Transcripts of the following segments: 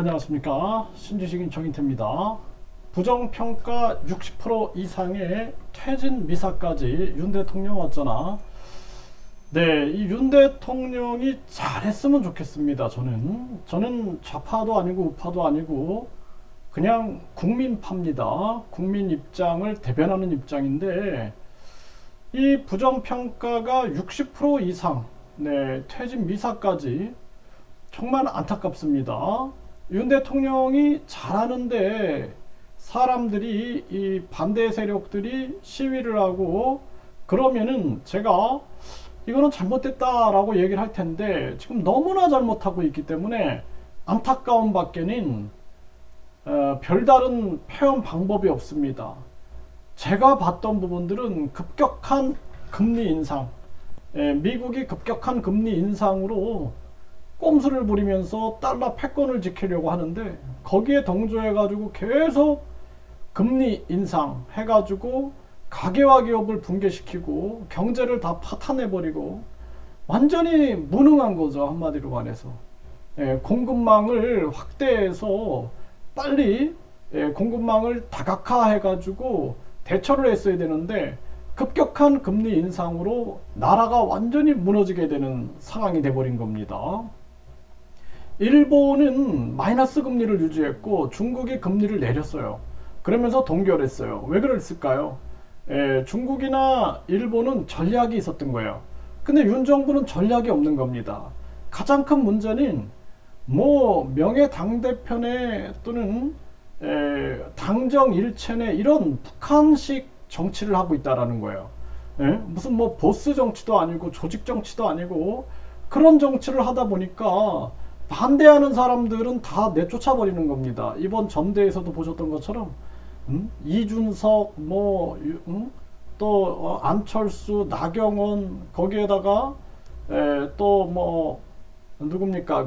안녕하십니까. 신지식인 정인태입니다. 부정평가 60% 이상의 퇴진 미사까지 윤 대통령 어쩌나. 네, 이 윤 대통령이 잘했으면 좋겠습니다. 저는 좌파도 아니고 우파도 아니고 그냥 국민파입니다. 국민 입장을 대변하는 입장인데, 이 부정평가가 60% 이상, 네, 퇴진 미사까지 정말 안타깝습니다. 윤 대통령이 잘하는데 사람들이, 이 반대 세력들이 시위를 하고 그러면은 제가 이거는 잘못됐다라고 얘기를 할 텐데, 지금 너무나 잘못하고 있기 때문에 안타까운 밖에는 별다른 표현 방법이 없습니다. 제가 봤던 부분들은 급격한 금리 인상, 미국이 급격한 금리 인상으로 꼼수를 부리면서 달러 패권을 지키려고 하는데, 거기에 동조해가지고 계속 금리 인상 해가지고 가계와 기업을 붕괴시키고 경제를 다 파탄내버리고 완전히 무능한 거죠, 한마디로 말해서. 공급망을 확대해서 빨리 공급망을 다각화해가지고 대처를 했어야 되는데, 급격한 금리 인상으로 나라가 완전히 무너지게 되는 상황이 돼버린 겁니다. 일본은 마이너스 금리를 유지했고 중국이 금리를 내렸어요. 그러면서 동결했어요. 왜 그랬을까요? 중국이나 일본은 전략이 있었던 거예요. 근데 윤 정부는 전략이 없는 겁니다. 가장 큰 문제는 명예 당대표네 또는 당정 일체네 이런 북한식 정치를 하고 있다라는 거예요. 무슨 보스 정치도 아니고 조직 정치도 아니고 그런 정치를 하다 보니까 반대하는 사람들은 다 내쫓아 버리는 겁니다. 이번 전대에서도 보셨던 것처럼 이준석 또 안철수, 나경원, 거기에다가 또 누굽니까,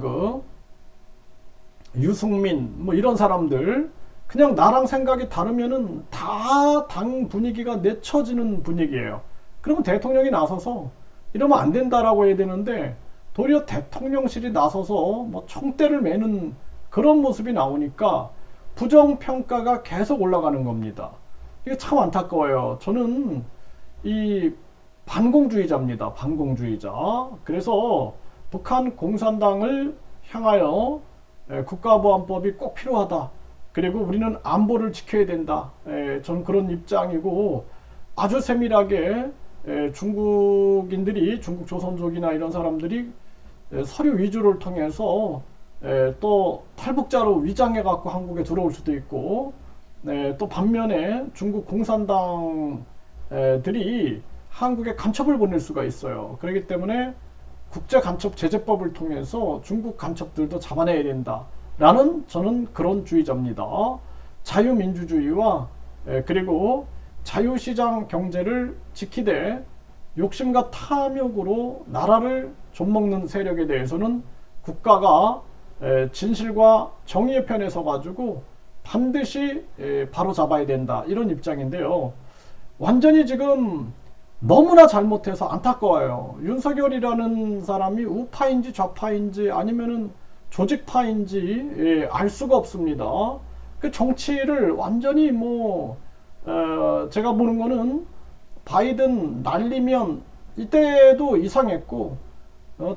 유승민 이런 사람들, 그냥 나랑 생각이 다르면은 다 당 분위기가 내쳐지는 분위기예요. 그러면 대통령이 나서서 이러면 안 된다라고 해야 되는데, 도리어 대통령실이 나서서 총대를 매는 그런 모습이 나오니까 부정평가가 계속 올라가는 겁니다. 이게 참 안타까워요. 저는 이 반공주의자입니다. 반공주의자. 그래서 북한 공산당을 향하여 국가보안법이 꼭 필요하다. 그리고 우리는 안보를 지켜야 된다. 저는 그런 입장이고, 아주 세밀하게 중국인들이, 중국 조선족이나 이런 사람들이 서류 위조를 통해서 또 탈북자로 위장해 갖고 한국에 들어올 수도 있고, 또 반면에 중국 공산당들이 한국에 간첩을 보낼 수가 있어요. 그렇기 때문에 국제간첩제재법을 통해서 중국 간첩들도 잡아내야 된다 라는, 저는 그런 주의자입니다. 자유민주주의와 그리고 자유시장 경제를 지키되 욕심과 탐욕으로 나라를 좀먹는 세력에 대해서는 국가가 진실과 정의의 편에 서가지고 반드시 바로잡아야 된다, 이런 입장인데요. 완전히 지금 너무나 잘못해서 안타까워요. 윤석열이라는 사람이 우파인지 좌파인지 아니면은 조직파인지 알 수가 없습니다. 그 정치를 완전히 제가 보는 거는 바이든 날리면 이때도 이상했고,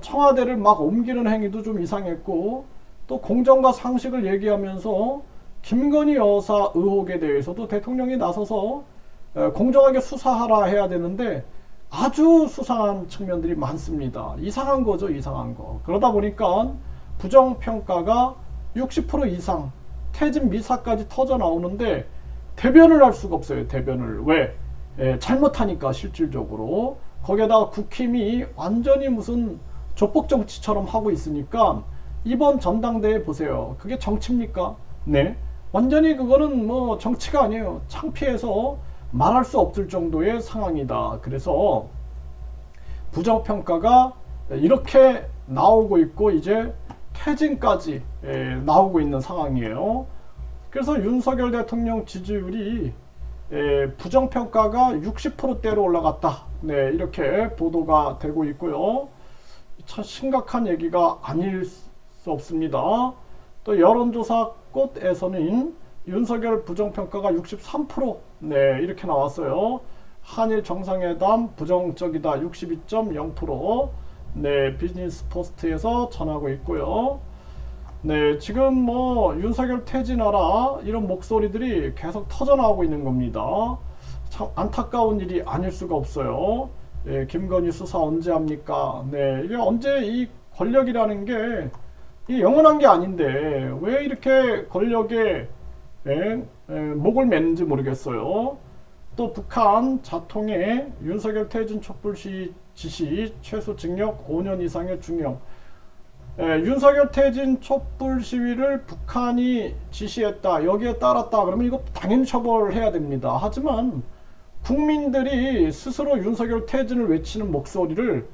청와대를 막 옮기는 행위도 좀 이상했고, 또 공정과 상식을 얘기하면서 김건희 여사 의혹에 대해서도 대통령이 나서서 공정하게 수사하라 해야 되는데 아주 수상한 측면들이 많습니다. 이상한 거죠, 이상한 거. 그러다 보니까 부정평가가 60% 이상, 퇴진 미사까지 터져 나오는데 대변을 할 수가 없어요. 대변을. 왜? 잘못하니까, 실질적으로. 거기에다가 국힘이 완전히 무슨 조폭 정치처럼 하고 있으니까, 이번 전당대회 보세요. 그게 정치입니까? 네. 완전히 그거는 정치가 아니에요. 창피해서 말할 수 없을 정도의 상황이다. 그래서 부정평가가 이렇게 나오고 있고, 이제 퇴진까지 나오고 있는 상황이에요. 그래서 윤석열 대통령 지지율이 부정평가가 60%대로 올라갔다. 네, 이렇게 보도가 되고 있고요. 참 심각한 얘기가 아닐 수 없습니다. 또 여론조사 꽃에서는 윤석열 부정평가가 63%, 네, 이렇게 나왔어요. 한일 정상회담 부정적이다 62.0%, 네, 비즈니스 포스트에서 전하고 있고요. 네, 지금 뭐 윤석열 퇴진하라 이런 목소리들이 계속 터져나오고 있는 겁니다. 참 안타까운 일이 아닐 수가 없어요. 네, 김건희 수사 언제 합니까? 네, 이게 언제 이 권력이라는 게 이게 영원한 게 아닌데 왜 이렇게 권력에 목을 매는지 모르겠어요. 또 북한 자통에 윤석열 퇴진 촛불 지시 최소 징역 5년 이상의 중형. 윤석열 퇴진 촛불 시위를 북한이 지시했다, 여기에 따랐다 그러면 이거 당연히 처벌해야 됩니다. 하지만 국민들이 스스로 윤석열 퇴진을 외치는 목소리를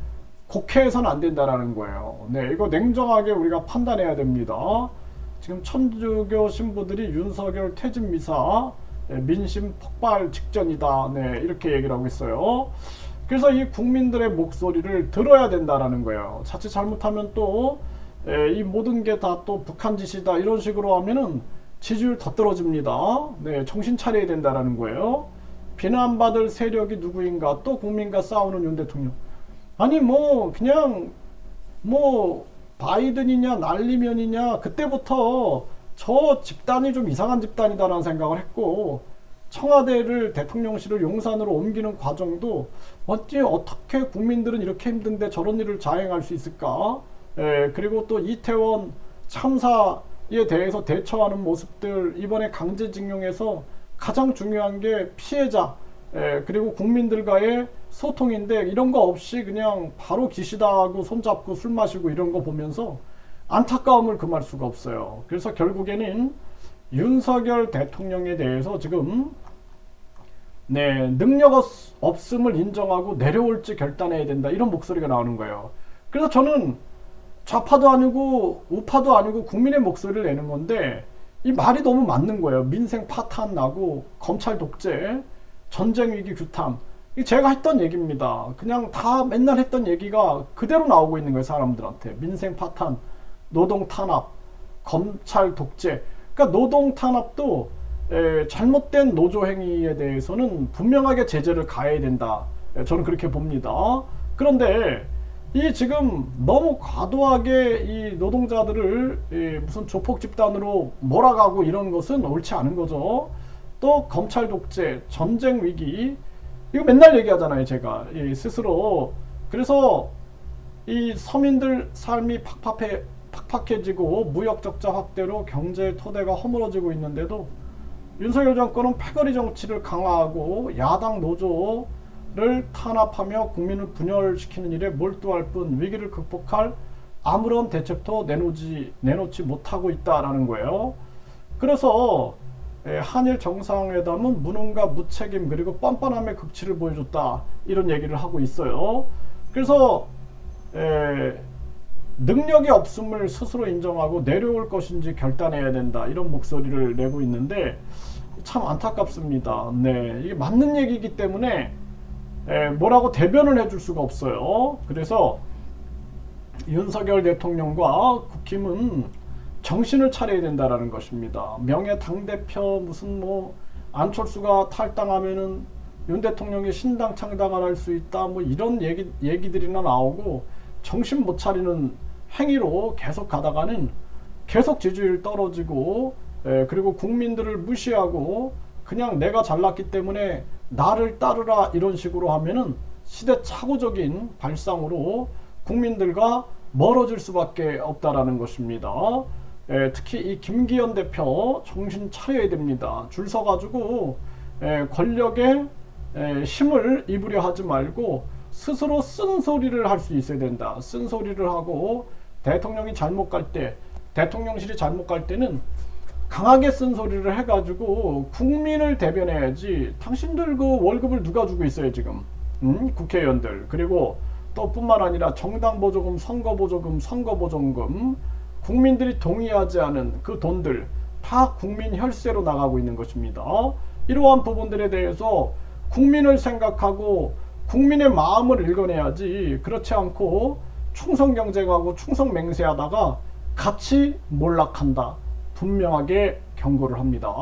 곡해해서는 안 된다라는 거예요. 네, 이거 냉정하게 우리가 판단해야 됩니다. 지금 천주교 신부들이 윤석열 퇴진 미사 민심 폭발 직전이다, 네, 이렇게 얘기를 하고 있어요. 그래서 이 국민들의 목소리를 들어야 된다라는 거예요. 자칫 잘못하면 또 이 모든 게 다 또 북한 짓이다 이런 식으로 하면은 지지율 더 떨어집니다. 네, 정신 차려야 된다라는 거예요. 비난받을 세력이 누구인가? 또 국민과 싸우는 윤 대통령. 아니 뭐 그냥 뭐 바이든이냐 날리면이냐 그때부터 저 집단이 좀 이상한 집단이다라는 생각을 했고, 청와대를 대통령실을 용산으로 옮기는 과정도 어떻게 국민들은 이렇게 힘든데 저런 일을 자행할 수 있을까? 그리고 또 이태원 참사에 대해서 대처하는 모습들, 이번에 강제징용에서 가장 중요한 게 피해자 그리고 국민들과의 소통인데 이런 거 없이 그냥 바로 기시다하고 손잡고 술 마시고 이런 거 보면서 안타까움을 금할 수가 없어요. 그래서 결국에는 윤석열 대통령에 대해서 지금 능력 없음을 인정하고 내려올지 결단해야 된다 이런 목소리가 나오는 거예요. 그래서 저는 좌파도 아니고 우파도 아니고 국민의 목소리를 내는 건데 이 말이 너무 맞는 거예요. 민생 파탄 나고 검찰 독재, 전쟁 위기 규탄, 제가 했던 얘기입니다. 그냥 다 맨날 했던 얘기가 그대로 나오고 있는 거예요. 사람들한테. 민생 파탄, 노동 탄압, 검찰 독재. 그러니까 노동 탄압도 잘못된 노조 행위에 대해서는 분명하게 제재를 가해야 된다. 저는 그렇게 봅니다. 그런데 이 지금 너무 과도하게 이 노동자들을 무슨 조폭 집단으로 몰아가고 이런 것은 옳지 않은 거죠. 또 검찰 독재, 전쟁 위기, 이거 맨날 얘기하잖아요, 제가 스스로. 그래서 이 서민들 삶이 팍팍해지고 무역 적자 확대로 경제 토대가 허물어지고 있는데도 윤석열 정권은 패거리 정치를 강화하고 야당 노조를 탄압하며 국민을 분열시키는 일에 몰두할 뿐 위기를 극복할 아무런 대책도 내놓지 못하고 있다라는 거예요. 그래서 한일 정상회담은 무능과 무책임 그리고 뻔뻔함의 극치를 보여줬다 이런 얘기를 하고 있어요. 그래서 능력이 없음을 스스로 인정하고 내려올 것인지 결단해야 된다 이런 목소리를 내고 있는데 참 안타깝습니다. 네, 이게 맞는 얘기이기 때문에 뭐라고 대변을 해줄 수가 없어요. 그래서 윤석열 대통령과 국힘은 정신을 차려야 된다라는 것입니다. 명예 당대표 무슨 뭐 안철수가 탈당하면은 윤 대통령이 신당 창당을 할 수 있다 뭐 이런 얘기들이나 나오고 정신 못 차리는 행위로 계속 가다가는 계속 지지율 떨어지고 그리고 국민들을 무시하고 그냥 내가 잘났기 때문에 나를 따르라 이런 식으로 하면은 시대착오적인 발상으로 국민들과 멀어질 수밖에 없다라는 것입니다. 특히 이 김기현 대표 정신 차려야 됩니다. 줄 서가지고 권력에 힘을 입으려 하지 말고 스스로 쓴소리를 할 수 있어야 된다. 쓴소리를 하고 대통령이 잘못 갈 때, 대통령실이 잘못 갈 때는 강하게 쓴소리를 해가지고 국민을 대변해야지. 당신들 그 월급을 누가 주고 있어요 지금? 국회의원들. 그리고 또 뿐만 아니라 정당 보조금, 선거 보조금, 선거 보조금, 국민들이 동의하지 않은 그 돈들 다 국민 혈세로 나가고 있는 것입니다. 이러한 부분들에 대해서 국민을 생각하고 국민의 마음을 읽어내야지. 그렇지 않고 충성 경쟁하고 충성 맹세하다가 같이 몰락한다. 분명하게 경고를 합니다.